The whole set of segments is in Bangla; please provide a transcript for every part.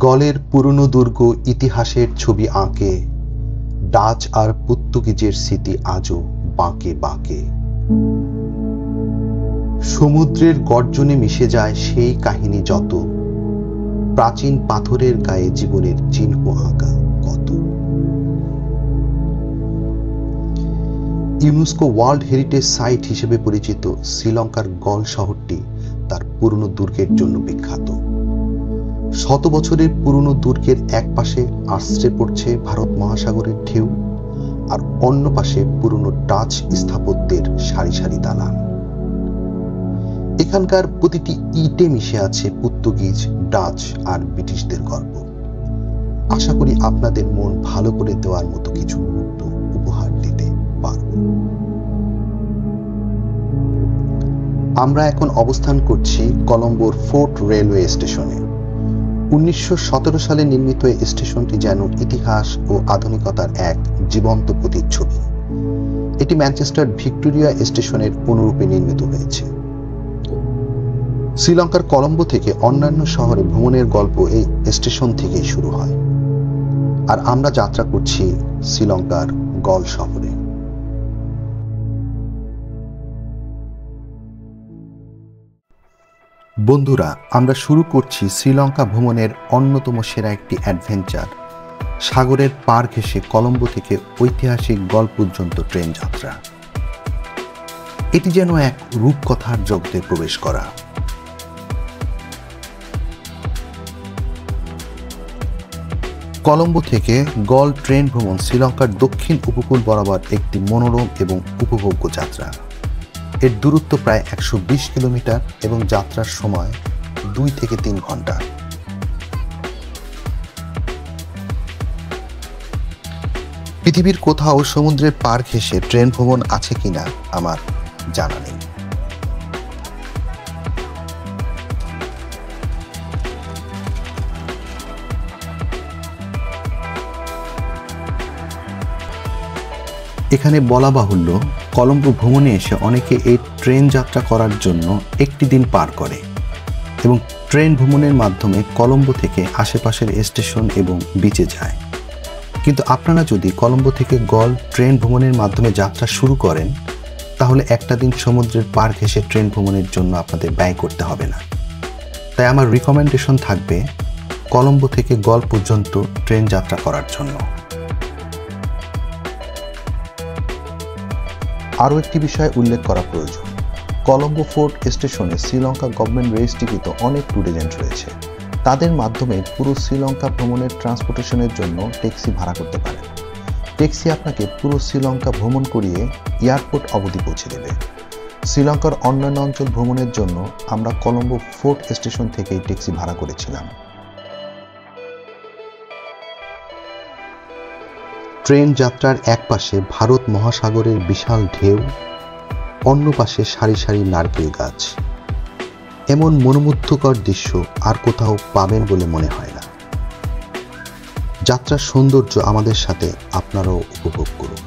গলের পুরনো দুর্গ ইতিহাসের ছবি আঁকে, ডাচ আর পর্তুগিজের স্মৃতি আজও বাঁকে বাঁকে। সমুদ্রের গর্জনে মিশে যায় সেই কাহিনী যত, প্রাচীন পাথরের গায়ে জীবনের চিহ্ন আঁকা কত। ইউনেস্কো ওয়ার্ল্ড হেরিটেজ সাইট হিসেবে পরিচিত শ্রীলঙ্কার গল শহরটি তার পুরনো দুর্গের জন্য বিখ্যাত। শত বছরের পুরনো দুর্গের এক পাশে আশ্রে পড়ছে ভারত মহাসাগরের ঢেউ, আর অন্য পাশে পুরনো ডাচ স্থাপত্যের সারি সারি দালান। এখানকার প্রতিটি ইটে মিশে আছে পর্তুগিজ, ডাচ আর ব্রিটিশদের গল্প। আশা করি আপনাদের মন ভালো করে দেওয়ার মতো কিছু মুহূর্ত উপহার দিতে পারব। আমরা এখন অবস্থান করছি কলম্বোর ফোর্ট রেলওয়ে স্টেশনে। 1917 সালে নির্মিত এই স্টেশনটি যেন ইতিহাস ও আধুনিকতার এক জীবন্ত প্রতিচ্ছবি। এটি ম্যানচেস্টার ভিক্টোরিয়া স্টেশনের অনুরূপে নির্মিত হয়েছে। শ্রীলঙ্কার কলম্বো থেকে অন্যান্য শহরে ভ্রমণের গল্প এই স্টেশন থেকেই শুরু হয়, আর আমরা যাত্রা করছি শ্রীলঙ্কার গল শহরে। বন্ধুরা, আমরা শুরু করছি শ্রীলঙ্কা ভ্রমণের অন্যতম সেরা একটি অ্যাডভেঞ্চার, সাগরের পার ঘেঁষে কলম্বো থেকে ঐতিহাসিক গল পর্যন্ত ট্রেন যাত্রা। এটি যেন এক রূপকথার জগতে প্রবেশ করা। কলম্বো থেকে গল ট্রেন ভ্রমণ শ্রীলঙ্কার দক্ষিণ উপকূল বরাবর একটি মনোরম এবং উপভোগ্য যাত্রা। এর দূরত্ব প্রায় 120 কিলোমিটার এবং যাত্রার সময় 2 থেকে 3 ঘন্টা। পৃথিবীর কোথাও সমুদ্রের পার ঘেঁষে ট্রেন ভ্রমণ আছে কিনা আমার জানা নেই। এখানে বলা বাহুল্য, কলম্বো ভ্রমণে এসে অনেকে এই ট্রেন যাত্রা করার জন্য একটি দিন পার করে এবং ট্রেন ভ্রমণের মাধ্যমে কলম্বো থেকে আশেপাশের স্টেশন এবং বিচে যায়। কিন্তু আপনারা যদি কলম্বো থেকে গল ট্রেন ভ্রমণের মাধ্যমে যাত্রা শুরু করেন, তাহলে একটা দিন সমুদ্রের পার ঘেঁষে ট্রেন ভ্রমণের জন্য আপনাদের ব্যয় করতে হবে না। তাই আমার রিকমেন্ডেশন থাকবে কলম্বো থেকে গল পর্যন্ত ট্রেন যাত্রা করার জন্য। আরও একটি বিষয় উল্লেখ করা প্রয়োজন, কলম্বো ফোর্ট স্টেশনে শ্রীলঙ্কা গভর্নমেন্ট রেজিস্ট্রিকৃত অনেক ট্যুর এজেন্ট রয়েছে। তাদের মাধ্যমে পুরো শ্রীলঙ্কা ভ্রমণের ট্রান্সপোর্টেশনের জন্য ট্যাক্সি ভাড়া করতে পারেন। ট্যাক্সি আপনাকে পুরো শ্রীলঙ্কা ভ্রমণ করিয়ে এয়ারপোর্ট অবধি পৌঁছে দেবে। শ্রীলঙ্কার অন্যান্য অঞ্চল ভ্রমণের জন্য আমরা কলম্বো ফোর্ট স্টেশন থেকেই ট্যাক্সি ভাড়া করেছিলাম। ট্রেন যাত্রার এক পাশে ভারত মহাসাগরের বিশাল ঢেউ, অন্য পাশে সারি সারি নারকেল গাছ। এমন মনোমুগ্ধকর দৃশ্য আর কোথাও পাবেন বলে মনে হয় না। যাত্রার সৌন্দর্য আমাদের সাথে আপনারাও উপভোগ করুন।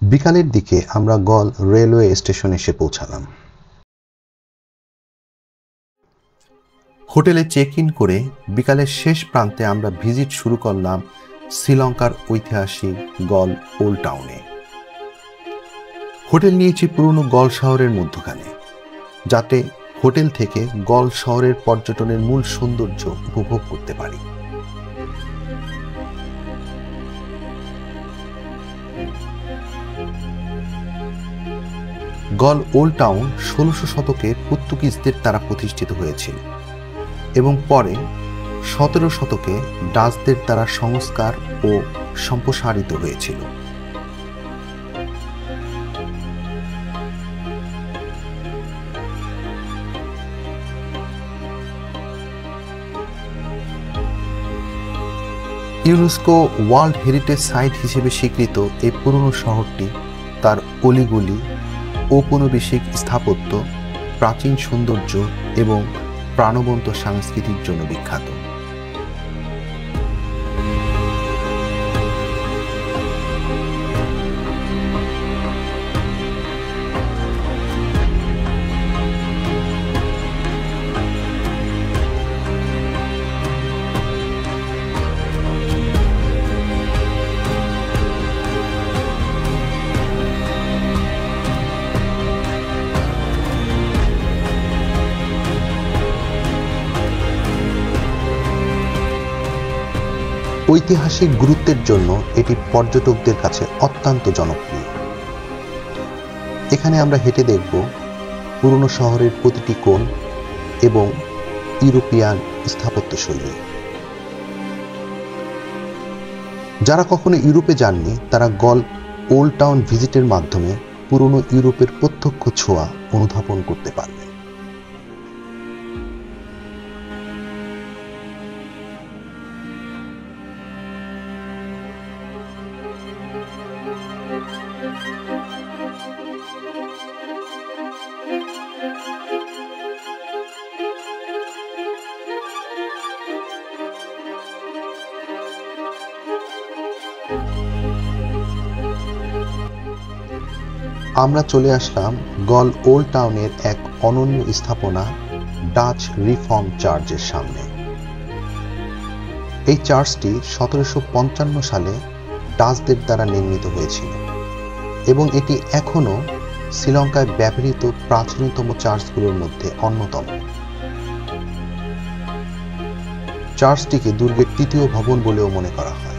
বিকালের দিকে আমরা গল রেলওয়ে স্টেশনে এসে পৌঁছালাম। হোটেলে চেক ইন করে বিকালের শেষ প্রান্তে আমরা ভিজিট শুরু করলাম শ্রীলঙ্কার ঐতিহাসিক গল ওল্ড টাউনে। হোটেল নিয়েছি পুরনো গল শহরের মধ্যখানে, যাতে হোটেল থেকে গল শহরের পর্যটনের মূল সৌন্দর্য উপভোগ করতে পারি। গল ওল্ড টাউন 1600 শতকে পর্তুগিজদের দ্বারা প্রতিষ্ঠিত হয়েছিল এবং পরে 17 শতকে ডাচদের দ্বারা সংস্কার ও সম্প্রসারিত হয়েছিল। ইউনেস্কো ওয়ার্ল্ড হেরিটেজ সাইট হিসেবে স্বীকৃত এই পুরনো শহরটি তার অলিগলি, ঔপনিবেশিক স্থাপত্য, প্রাচীন সৌন্দর্য এবং প্রাণবন্ত সংস্কৃতির জন্য বিখ্যাত। ঐতিহাসিক গুরুত্বের জন্য এটি পর্যটকদের কাছে অত্যন্ত জনপ্রিয়। এখানে আমরা হেঁটে দেখব পুরনো শহরের প্রতিটি কোণ এবং ইউরোপিয়ান স্থাপত্যশৈলী। যারা কখনো ইউরোপে যাননি তারা গল ওল্ড টাউন ভিজিটের মাধ্যমে পুরনো ইউরোপের প্রত্যক্ষ ছোঁয়া অনুধাবন করতে পারবে। আমরা চলে আসলাম গল ওল্ড টাউনের এক অনন্য স্থাপনা ডাচ রিফর্ম চার্চের সামনে। এই চার্চটি 1755 সালে ডাচদের দ্বারা নির্মিত হয়েছিল এবং এটি এখনও শ্রীলঙ্কায় ব্যবহৃত প্রাচীনতম চার্চগুলোর মধ্যে অন্যতম। চার্চটিকে দুর্গের তৃতীয় ভবন বলেও মনে করা হয়।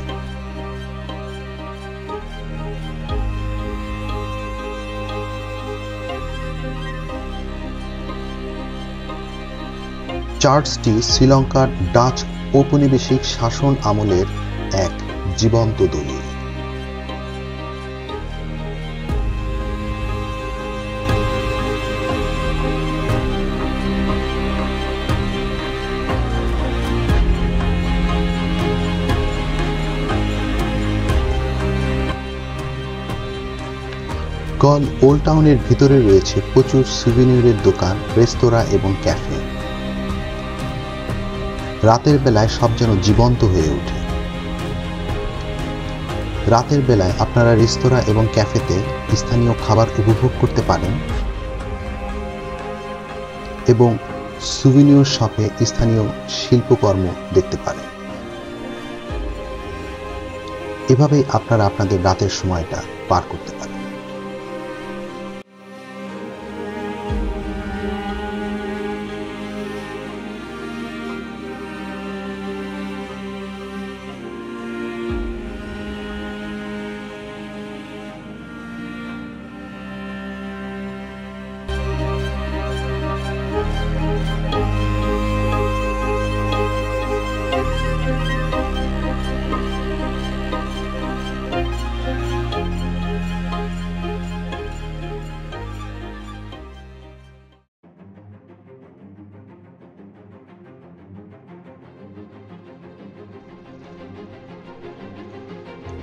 চার্চটি শ্রীলঙ্কার ডাচ ঔপনিবেশিক শাসন আমলের এক জীবন্ত দলিল। গল ওল্ড টাউনের ভিতরে রয়েছে প্রচুর সুভিনিরের দোকান, রেস্তোরাঁ এবং ক্যাফে। রাতের বেলায় সব যেন জীবন্ত হয়ে ওঠে। রাতের বেলায় আপনারা রেস্তোরাঁ এবং ক্যাফেতে স্থানীয় খাবার উপভোগ করতে পারেন এবং সুভিনির শপে স্থানীয় শিল্পকর্ম দেখতে পারেন। এভাবেই আপনারা আপনাদের রাতের সময়টা পার করতে পারেন।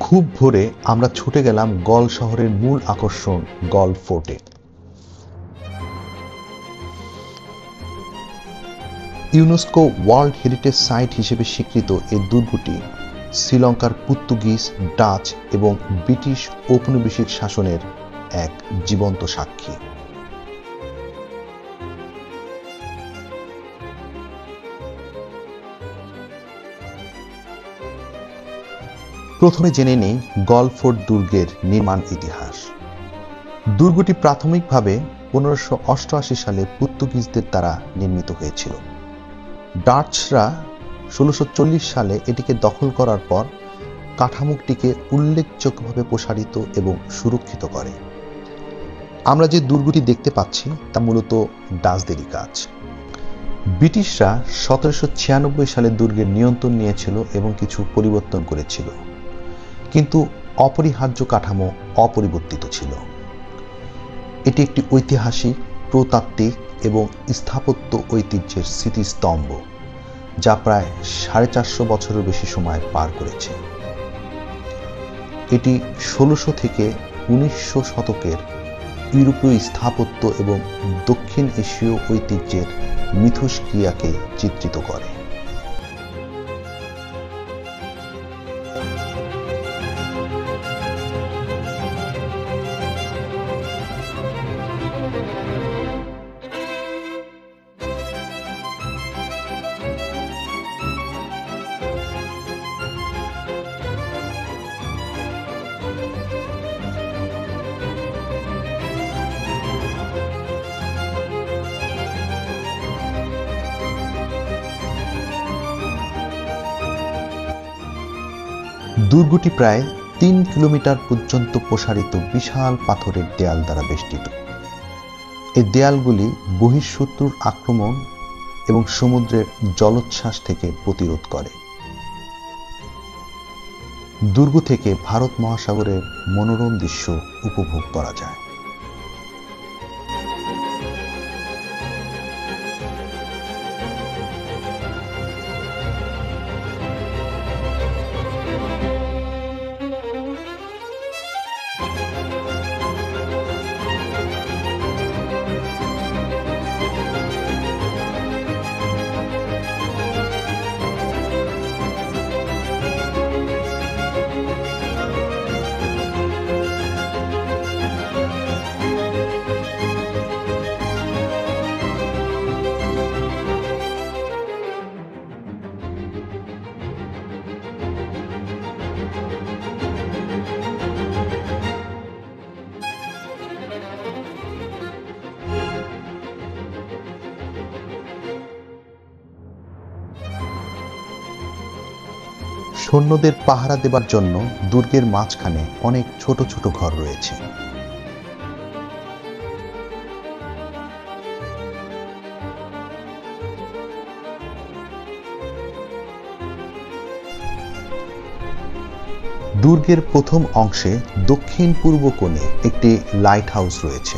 খুব ভোরে আমরা ছুটে গেলাম গল শহরের মূল আকর্ষণ গল ফোর্টে। ইউনেস্কো ওয়ার্ল্ড হেরিটেজ সাইট হিসেবে স্বীকৃত এই দুর্গটি শ্রীলঙ্কার পর্তুগিজ, ডাচ এবং ব্রিটিশ ঔপনিবেশিক শাসনের এক জীবন্ত সাক্ষী। প্রথমে জেনে নেই গল ফোর্ট দুর্গের নির্মাণ ইতিহাস। দুর্গটি প্রাথমিকভাবে 1588 সালে পর্তুগিজদের দ্বারা নির্মিত হয়েছিল। ডাচরা 1640 সালে এটিকে দখল করার পর কাঠামোটিকে উল্লেখযোগ্যভাবে প্রসারিত এবং সুরক্ষিত করে। আমরা যে দুর্গটি দেখতে পাচ্ছি তা মূলত ডাচদেরই কাজ। ব্রিটিশরা 1796 সালে দুর্গের নিয়ন্ত্রণ নিয়েছিল এবং কিছু পরিবর্তন করেছিল, কিন্তু অপরিহার্য কাঠামো অপরিবর্তিত ছিল। এটি একটি ঐতিহাসিক, প্রত্নতাত্ত্বিক এবং স্থাপত্য ঐতিহ্যের স্মৃতিস্তম্ভ, যা প্রায় 450 বছরের বেশি সময় পার করেছে। এটি 1600 থেকে 1900 শতকের ইউরোপীয় স্থাপত্য এবং দক্ষিণ এশীয় ঐতিহ্যের মিথস্ক্রিয়াকে চিত্রিত করে। দুর্গটি প্রায় 3 কিলোমিটার পর্যন্ত প্রসারিত বিশাল পাথরের দেয়াল দ্বারা বেষ্টিত। এই দেয়ালগুলি বহিঃশত্রুর আক্রমণ এবং সমুদ্রের জলোচ্ছ্বাস থেকে প্রতিরোধ করে। দুর্গ থেকে ভারত মহাসাগরের মনোরম দৃশ্য উপভোগ করা যায়। সৈন্যদের পাহারা দেবার জন্য দুর্গের মাঝখানে অনেক ছোট ছোট ঘর রয়েছে। দুর্গের প্রথম অংশে দক্ষিণ পূর্ব কোণে একটি লাইট হাউস রয়েছে।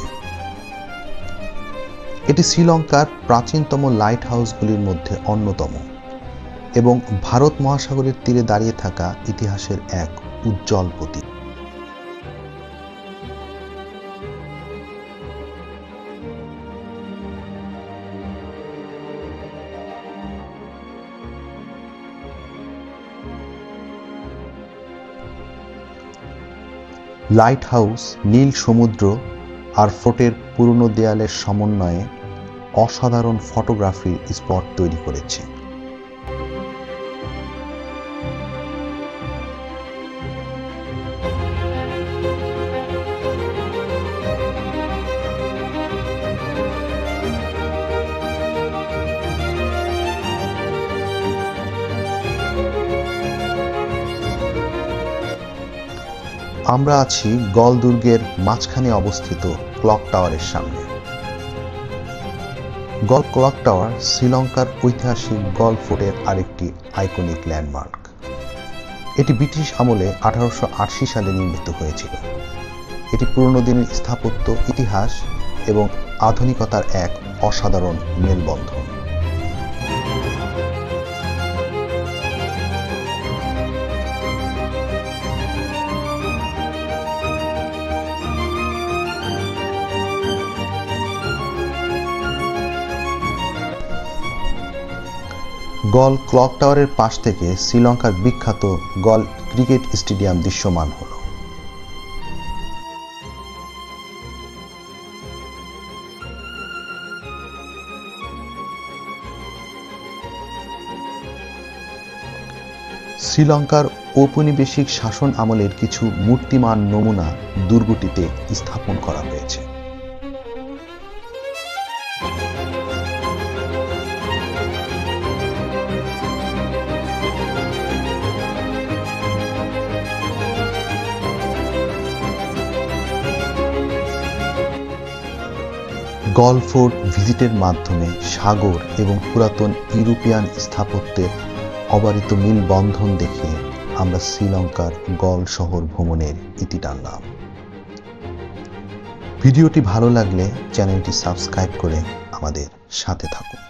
এটি শ্রীলঙ্কার প্রাচীনতম লাইট হাউসগুলির মধ্যে অন্যতম এবং ভারত মহাসাগরের তীরে দাঁড়িয়ে থাকা ইতিহাসের এক উজ্জ্বল প্রতীক। লাইট হাউস নীল সমুদ্র আর ফোর্টের পুরনো দেয়ালের সমন্বয়ে অসাধারণ ফটোগ্রাফির স্পট তৈরি করেছে। আমরা আছি গল দুর্গের মাঝখানে অবস্থিত ক্লক টাওয়ারের সামনে। গল ক্লক টাওয়ার শ্রীলঙ্কার ঐতিহাসিক গল ফোর্টের আরেকটি আইকনিক ল্যান্ডমার্ক। এটি ব্রিটিশ আমলে 1880 সালে নির্মিত হয়েছিল। এটি পুরনো দিনের স্থাপত্য, ইতিহাস এবং আধুনিকতার এক অসাধারণ মেলবন্ধন। গল ক্লক টাওয়ারের পাশ থেকে শ্রীলঙ্কার বিখ্যাত গল ক্রিকেট স্টেডিয়াম দৃশ্যমান হল। শ্রীলঙ্কার ঔপনিবেশিক শাসন আমলের কিছু মূর্তিমান নমুনা দুর্গটিতে স্থাপন করা হয়েছে। গল ফোর্ট ভিজিটের মাধ্যমে সাগর এবং পুরাতন ইউরোপিয়ান স্থাপত্যের অবারিত মিলবন্ধন দেখে আমরা শ্রীলঙ্কার গল শহর ভ্রমণের ইতি টানলাম। ভিডিওটি ভালো লাগলে চ্যানেলটি সাবস্ক্রাইব করে আমাদের সাথে থাকুন।